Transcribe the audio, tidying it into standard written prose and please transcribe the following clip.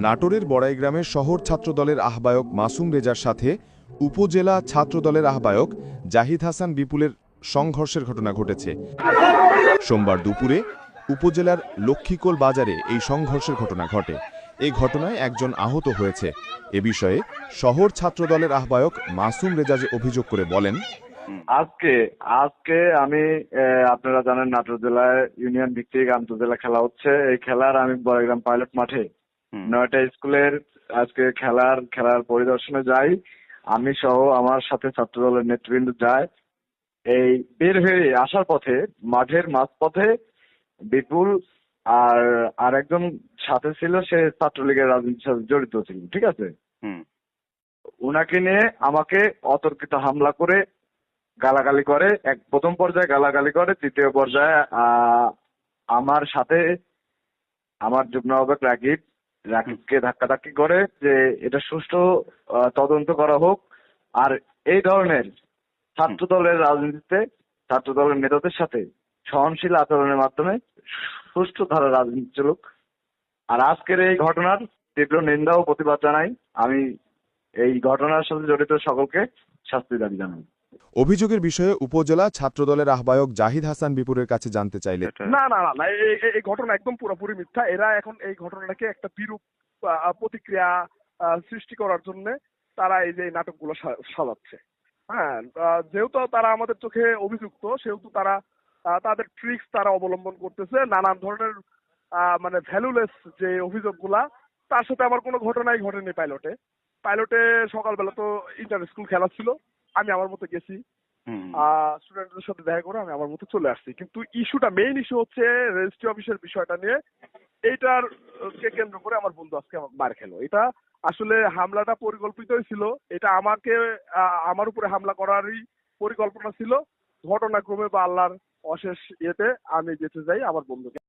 নাটোরের বড়াইগ্রামের শহর ছাত্রদলের আহ্বায়ক মাসুম রেজার সাথে উপজেলা ছাত্রদলের আহ্বায়ক জাহিদ হাসান বিপুলের সংঘর্ষের ঘটনা ঘটেছে। সোমবার দুপুরে উপজেলার লক্ষ্মীকোল বাজারে এই সংঘর্ষের ঘটনা ঘটে। এই ঘটনায় একজন আহত হয়েছে। এ বিষয়ে শহর ছাত্রদলের আহ্বায়ক মাসুম রেজা অভিযোগ করে বলেন, আজকে আমি আপনারা জানেন নাটোর জেলায় ইউনিয়ন ভিত্তিক আন্তঃজেলা খেলা হচ্ছে। এই খেলার আমি বড়াইগ্রাম পাইলট মাঠে 9টা স্কুলের আজকে খেলার পরিদর্শনে যাই। আমি সহ আমার সাথে ছাত্রদলের নেতৃবৃন্দ যায়। এই বের হয়ে আসার পথে মাঠের মাঝপথে বিপুল আর একজন সাথে ছিল, সে ছাত্রলীগের রাজনীতির সাথে জড়িত ছিল, ঠিক আছে। উনাকে নিয়ে আমাকে অতর্কিত হামলা করে গালাগালি করে। প্রথম পর্যায়ে গালাগালি করে, দ্বিতীয় পর্যায়ে আমার সাথে আমার যুগ্ম আহ্বায়ক রাকিবকে ধাক্কাধাক্কি করে যে এটা সুষ্ঠু তদন্ত করা হোক। আর এই ধরনের ছাত্রদলের রাজনীতিতে ছাত্রদলের নেতাদের সাথে সহনশীল আচরণের মাধ্যমে সুষ্ঠু ধারা রাজনীতি চলুক। আর আজকের এই ঘটনার তীব্র নিন্দা ও প্রতিবাদ জানাই। আমি এই ঘটনার সাথে জড়িত সকলকে শাস্তি দাবি জানাই। অভিযোগের বিষয়ে উপজেলা ছাত্রদলের আহ্বায়ক জাহিদ হাসান বিপুলের কাছে জানতে চাইলে, না, এই ঘটনা একদম পুরোপুরি মিথ্যা। এরা এখন এই ঘটনাটাকে একটা বিরূপ প্রতিক্রিয়া সৃষ্টি করার জন্য তারা এই যে নাটকগুলো সাজাচ্ছে। হ্যাঁ, যেহেতু তারা আমাদের চোখে অভিযুক্ত, সেহেতু তারা তাদের ট্রিক্স তারা অবলম্বন করতেছে। নানান ধরনের মানে ভ্যালুলেস যে অভিযোগগুলা, তার সাথে আমার কোনো ঘটনাই ঘটেনি। পাইলটে সকালবেলা তো ইন্টার স্কুল খেলা ছিল, আমি আমার মতো গেছি, স্টুডেন্টদের সাথে দেখা করে আমি আমার মতো চলে আসছি। কিন্তু মেইন ইস্যু হচ্ছে রেজিস্ট্রি অফিসের বিষয়টা নিয়ে। এইটার কে কেন্দ্র করে আমার বন্ধু আজকে মার খেলো। এটা আসলে হামলাটা পরিকল্পিতই ছিল। এটা আমার উপরে হামলা করারই পরিকল্পনা ছিল। ঘটনাক্রমে বা আল্লাহর অশেষ ইয়েতে আমি যেতে যাই আমার বন্ধুকে